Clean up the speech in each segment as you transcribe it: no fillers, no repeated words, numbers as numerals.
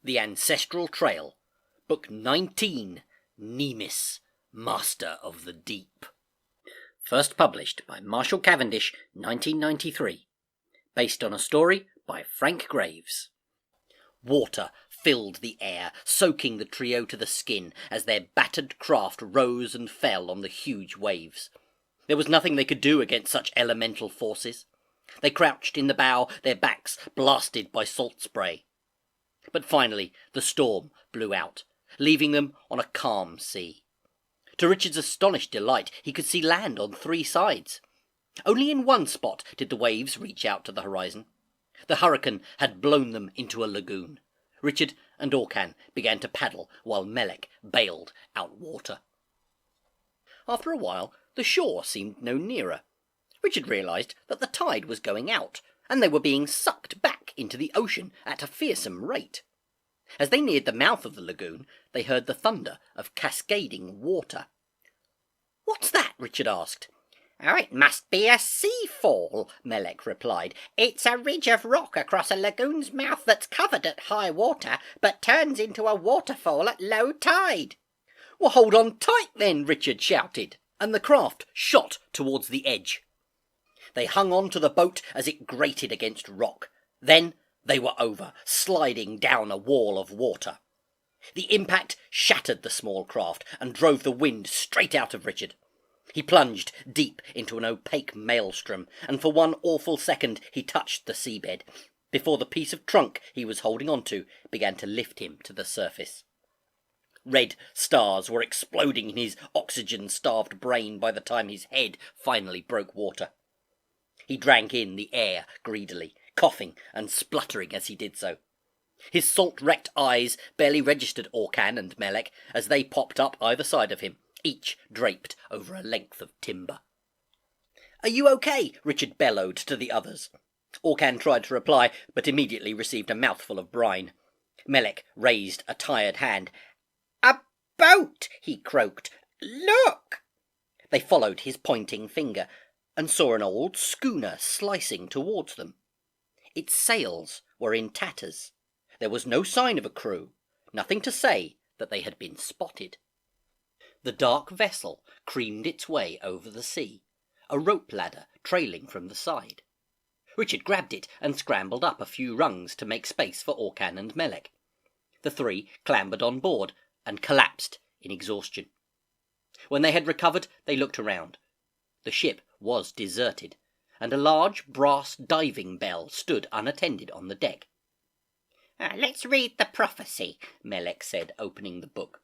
The Ancestral Trail, Book 19, Nemis, Master of the Deep. First published by Marshall Cavendish, 1993. Based on a story by Frank Graves. Water filled the air, soaking the trio to the skin as their battered craft rose and fell on the huge waves. There was nothing they could do against such elemental forces. They crouched in the bow, their backs blasted by salt spray. But finally the storm blew out, leaving them on a calm sea. To Richard's astonished delight, he could see land on 3 sides. Only in one spot did the waves reach out to the horizon. The hurricane had blown them into a lagoon. Richard and Orcan began to paddle while Melek bailed out water. After a while, the shore seemed no nearer. Richard realised that the tide was going out, and they were being sucked back into the ocean at a fearsome rate. As they neared the mouth of the lagoon, they heard the thunder of cascading water. "What's that?" Richard asked. "Oh, it must be a sea fall," Melek replied. "It's a ridge of rock across a lagoon's mouth that's covered at high water, but turns into a waterfall at low tide." "Well, hold on tight then," Richard shouted, and the craft shot towards the edge. They hung on to the boat as it grated against rock. Then they were over, sliding down a wall of water. The impact shattered the small craft and drove the wind straight out of Richard. He plunged deep into an opaque maelstrom, and for one awful second he touched the seabed, before the piece of trunk he was holding onto began to lift him to the surface. Red stars were exploding in his oxygen-starved brain by the time his head finally broke water. He drank in the air greedily, coughing and spluttering as he did so. His salt-wrecked eyes barely registered Orcan and Melek as they popped up either side of him, each draped over a length of timber. "Are you okay?" Richard bellowed to the others. Orcan tried to reply, but immediately received a mouthful of brine. Melek raised a tired hand. "A boat!" he croaked. "Look!" They followed his pointing finger, and saw an old schooner slicing towards them. Its sails were in tatters. There was no sign of a crew, nothing to say that they had been spotted. The dark vessel creamed its way over the sea, a rope ladder trailing from the side. Richard grabbed it and scrambled up a few rungs to make space for Orcan and Melek. The 3 clambered on board and collapsed in exhaustion. When they had recovered, they looked around. The ship was deserted, and a large brass diving bell stood unattended on the deck. "Let's read the prophecy," Melek said, opening the book.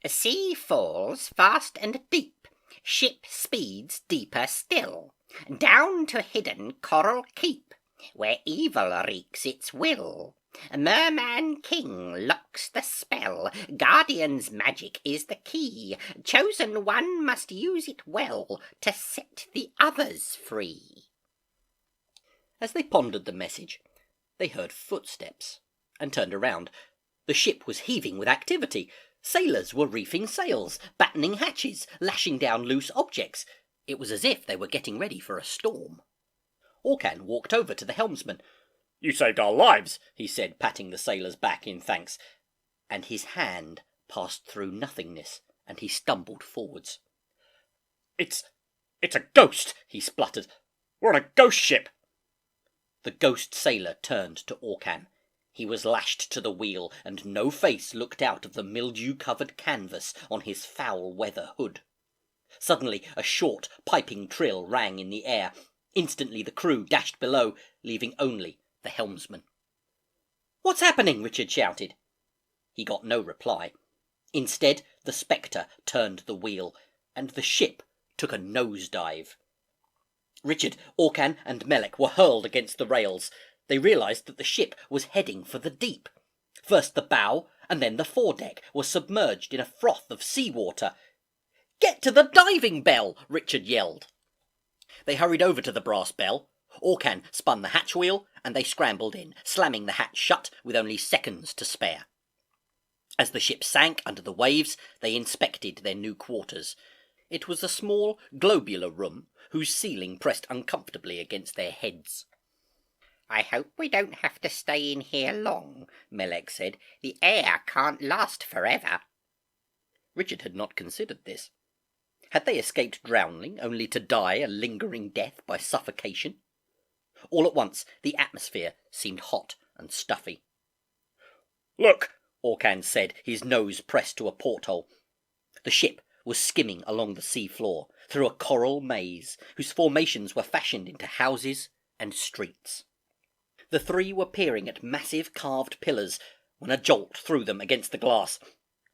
"Sea falls fast and deep, ship speeds deeper still, down to hidden coral keep, where evil wreaks its will. Merman king locks the spell, guardian's magic is the key, chosen one must use it well to set the others free." As they pondered the message, they heard footsteps, and turned around. The ship was heaving with activity. Sailors were reefing sails, battening hatches, lashing down loose objects. It was as if they were getting ready for a storm. Orcan walked over to the helmsman. "You saved our lives," he said, patting the sailor's back in thanks, and his hand passed through nothingness, and he stumbled forwards. It's a ghost," he spluttered. "We're on a ghost ship." The ghost sailor turned to Orcan. He was lashed to the wheel, and no face looked out of the mildew-covered canvas on his foul-weather hood. Suddenly a short, piping trill rang in the air. Instantly the crew dashed below, leaving only the helmsman. "What's happening?" Richard shouted. He got no reply. Instead, the spectre turned the wheel, and the ship took a nosedive. Richard, Orcan, and Melek were hurled against the rails. They realised that the ship was heading for the deep. First the bow, and then the foredeck were submerged in a froth of seawater. "Get to the diving bell!" Richard yelled. They hurried over to the brass bell. Orcan spun the hatch wheel, and they scrambled in, slamming the hatch shut with only seconds to spare. As the ship sank under the waves, they inspected their new quarters. It was a small, globular room, whose ceiling pressed uncomfortably against their heads. I hope we don't have to stay in here long, Melek said. The air can't last forever. Richard had not considered this. Had they escaped drowning, only to die a lingering death by suffocation? All at once the atmosphere seemed hot and stuffy. "Look," Orcan said, his nose pressed to a porthole. The ship was skimming along the sea floor, through a coral maze, whose formations were fashioned into houses and streets. The three were peering at massive carved pillars when a jolt threw them against the glass.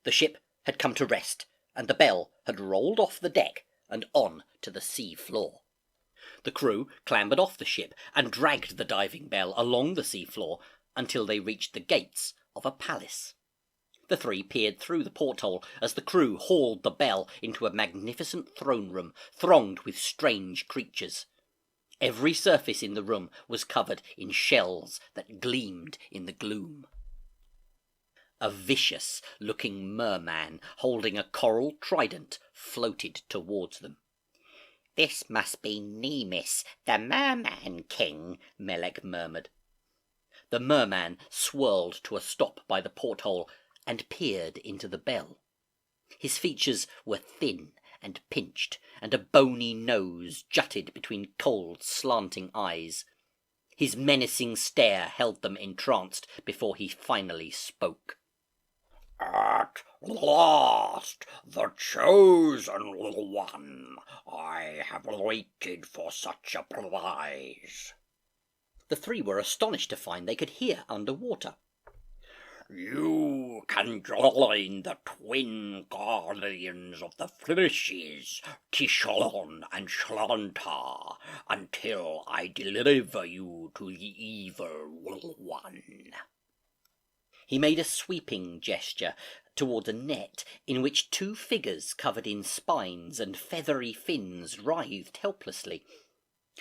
The ship had come to rest, and the bell had rolled off the deck and on to the sea floor. The crew clambered off the ship and dragged the diving bell along the sea floor until they reached the gates of a palace. The three peered through the porthole as the crew hauled the bell into a magnificent throne room thronged with strange creatures. Every surface in the room was covered in shells that gleamed in the gloom. A vicious-looking merman holding a coral trident floated towards them. "This must be Nemis, the merman king," Melek murmured. The merman swirled to a stop by the porthole and peered into the bell. His features were thin and pinched, and a bony nose jutted between cold, slanting eyes. His menacing stare held them entranced before he finally spoke. "At last, the chosen one! I have waited for such a prize." The three were astonished to find they could hear underwater. "You can join the twin guardians of the fishes, Tishon and Shlanta, until I deliver you to the evil one." He made a sweeping gesture toward a net in which two figures covered in spines and feathery fins writhed helplessly.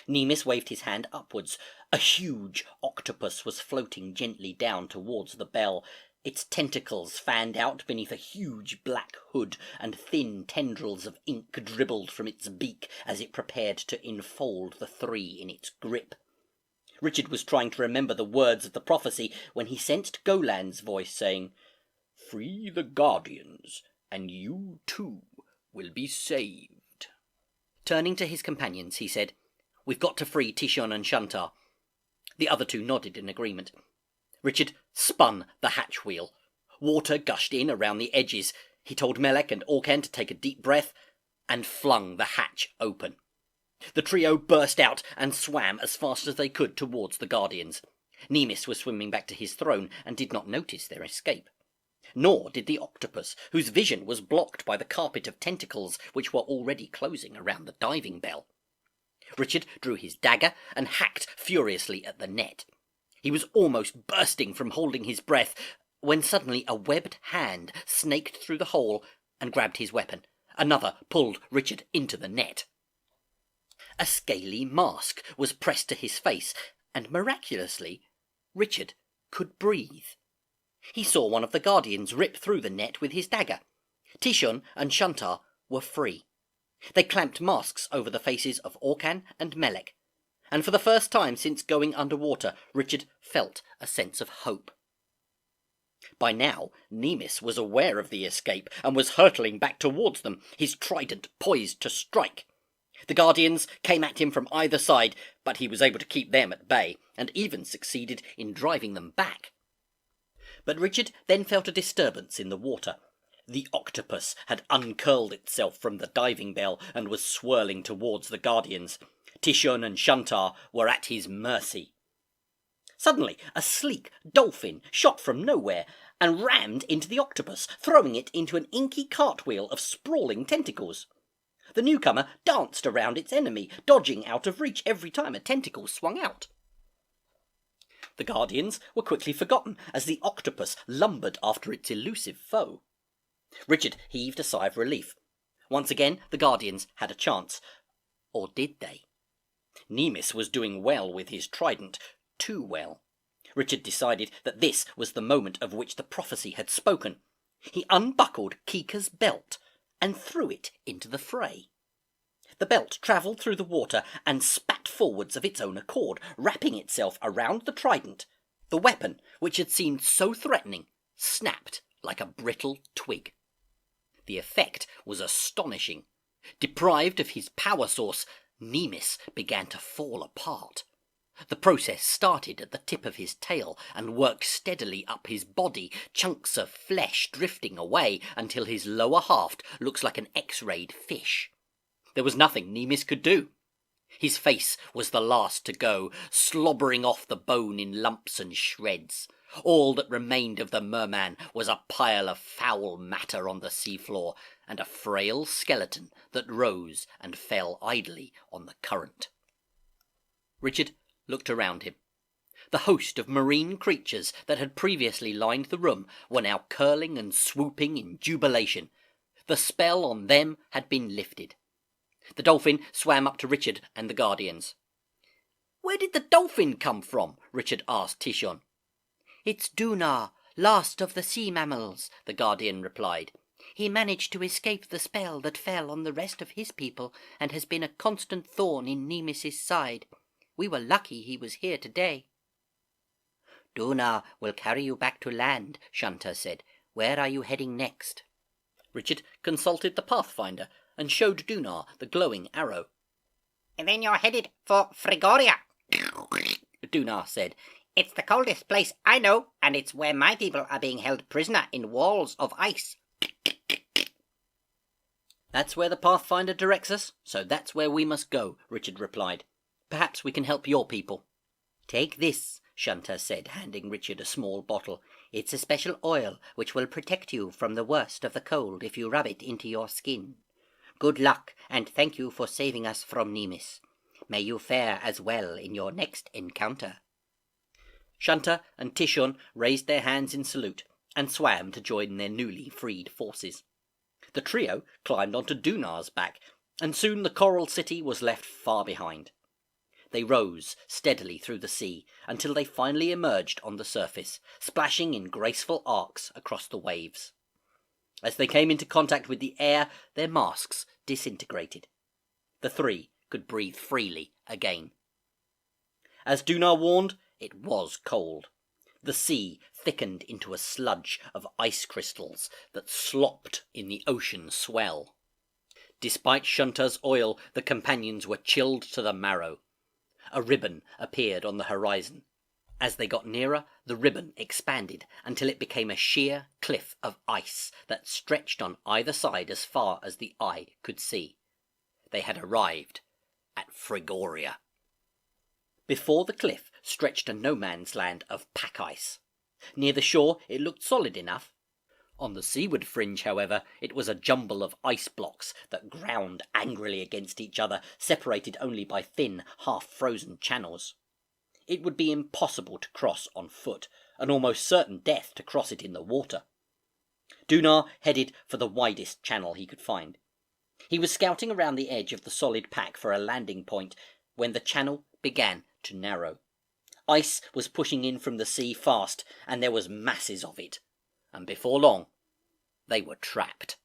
Nemis waved his hand upwards. A huge octopus was floating gently down towards the bell. Its tentacles fanned out beneath a huge black hood, and thin tendrils of ink dribbled from its beak as it prepared to enfold the three in its grip. Richard was trying to remember the words of the prophecy when he sensed Golan's voice saying, "Free the guardians, and you too will be saved." Turning to his companions, he said, "We've got to free Tishon and Shantar." The other two nodded in agreement. Richard spun the hatch wheel. Water gushed in around the edges. He told Melek and Orcan to take a deep breath and flung the hatch open. The trio burst out and swam as fast as they could towards the Guardians. Nemis was swimming back to his throne and did not notice their escape. Nor did the octopus, whose vision was blocked by the carpet of tentacles which were already closing around the diving bell. Richard drew his dagger and hacked furiously at the net. He was almost bursting from holding his breath when suddenly a webbed hand snaked through the hole and grabbed his weapon. Another pulled Richard into the net. A scaly mask was pressed to his face, and miraculously, Richard could breathe. He saw one of the Guardians rip through the net with his dagger. Tishon and Shantar were free. They clamped masks over the faces of Orcan and Melek, and for the first time since going underwater, Richard felt a sense of hope. By now, Nemis was aware of the escape and was hurtling back towards them, his trident poised to strike. The Guardians came at him from either side, but he was able to keep them at bay, and even succeeded in driving them back. But Richard then felt a disturbance in the water. The octopus had uncurled itself from the diving bell and was swirling towards the Guardians. Tishon and Shantar were at his mercy. Suddenly, a sleek dolphin shot from nowhere and rammed into the octopus, throwing it into an inky cartwheel of sprawling tentacles. The newcomer danced around its enemy, dodging out of reach every time a tentacle swung out. The Guardians were quickly forgotten as the octopus lumbered after its elusive foe. Richard heaved a sigh of relief. Once again, the Guardians had a chance. Or did they? Nemis was doing well with his trident, too well. Richard decided that this was the moment of which the prophecy had spoken. He unbuckled Kika's belt and threw it into the fray. The belt travelled through the water and spat forwards of its own accord, wrapping itself around the trident. The weapon, which had seemed so threatening, snapped like a brittle twig. The effect was astonishing. Deprived of his power source, Nemis began to fall apart. The process started at the tip of his tail and worked steadily up his body, chunks of flesh drifting away until his lower half looks like an X-rayed fish. There was nothing Nemis could do. His face was the last to go, slobbering off the bone in lumps and shreds. All that remained of the merman was a pile of foul matter on the seafloor, and a frail skeleton that rose and fell idly on the current. Richard looked around him. The host of marine creatures that had previously lined the room were now curling and swooping in jubilation. The spell on them had been lifted. The dolphin swam up to Richard and the guardians. "Where did the dolphin come from?" Richard asked Tishon. "It's Dunar, last of the sea mammals," the guardian replied. "He managed to escape the spell that fell on the rest of his people and has been a constant thorn in Nemis's side. We were lucky he was here today." "Dunar will carry you back to land," Shunter said. "Where are you heading next?" Richard consulted the Pathfinder and showed Dunar the glowing arrow. "Then you're headed for Frigoria," Dunar said. "It's the coldest place I know, and it's where my people are being held prisoner in walls of ice." "That's where the Pathfinder directs us, so that's where we must go," Richard replied. "Perhaps we can help your people." "Take this," Shunter said, handing Richard a small bottle. "It's a special oil which will protect you from the worst of the cold if you rub it into your skin. Good luck, and thank you for saving us from Nemis. May you fare as well in your next encounter." Shunter and Tishon raised their hands in salute and swam to join their newly freed forces. The trio climbed onto Dunar's back, and soon the coral city was left far behind. They rose steadily through the sea until they finally emerged on the surface, splashing in graceful arcs across the waves. As they came into contact with the air, their masks disintegrated. The three could breathe freely again. As Dunar warned, it was cold. The sea thickened into a sludge of ice crystals that slopped in the ocean swell. Despite Shunter's oil, the companions were chilled to the marrow. A ribbon appeared on the horizon. As they got nearer, the ribbon expanded until it became a sheer cliff of ice that stretched on either side as far as the eye could see. They had arrived at Frigoria. Before the cliff stretched a no-man's land of pack ice. Near the shore it looked solid enough. On the seaward fringe, however, it was a jumble of ice blocks that ground angrily against each other, separated only by thin, half-frozen channels. It would be impossible to cross on foot, and almost certain death to cross it in the water. Dunar headed for the widest channel he could find. He was scouting around the edge of the solid pack for a landing point when the channel began to narrow. Ice was pushing in from the sea fast, and there was masses of it. And before long, they were trapped.